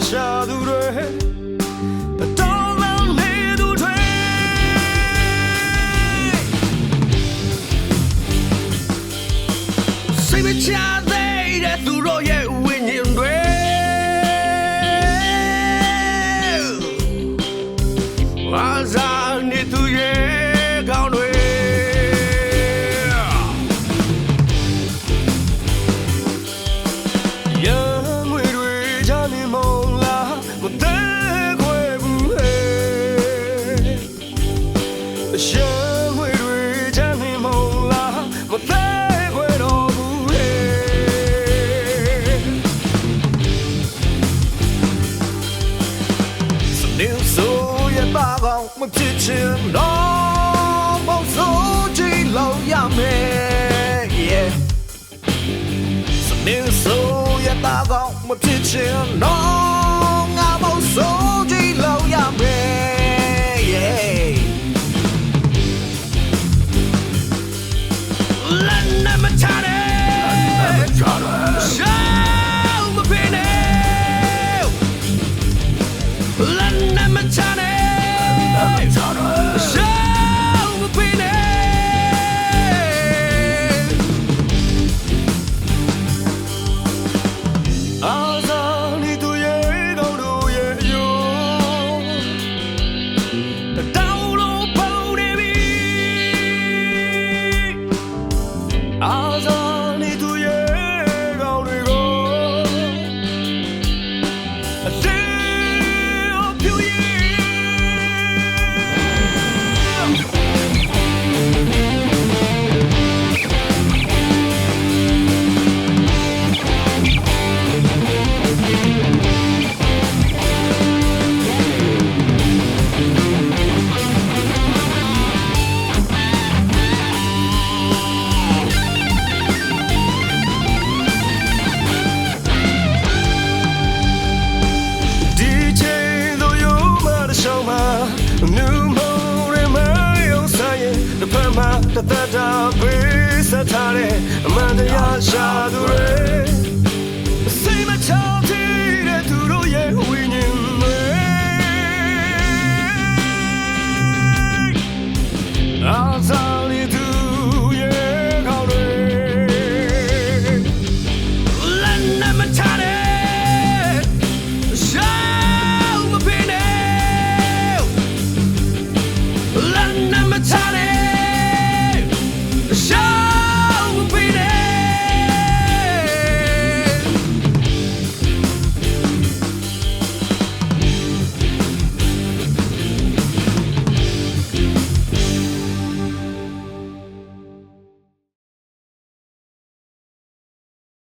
shadow don't need to train say me cha they that tu ro ye win yin dwe waza ni tu ye gaung dweမဖြစ်ချင်တော့မစိုးကြည့်လို့ရမယ် yeah စနေဆိုရတာကောမဖြစ်ချင်တော့ငါမစိုးကြည့်လို့ရမယ် yeah လမ်းနမချရဲရှောင်းမဖိနေလမ်းနမချရဲတသက်တာပေးစထားတဲ့အမှန်တရားရှာသူတွေ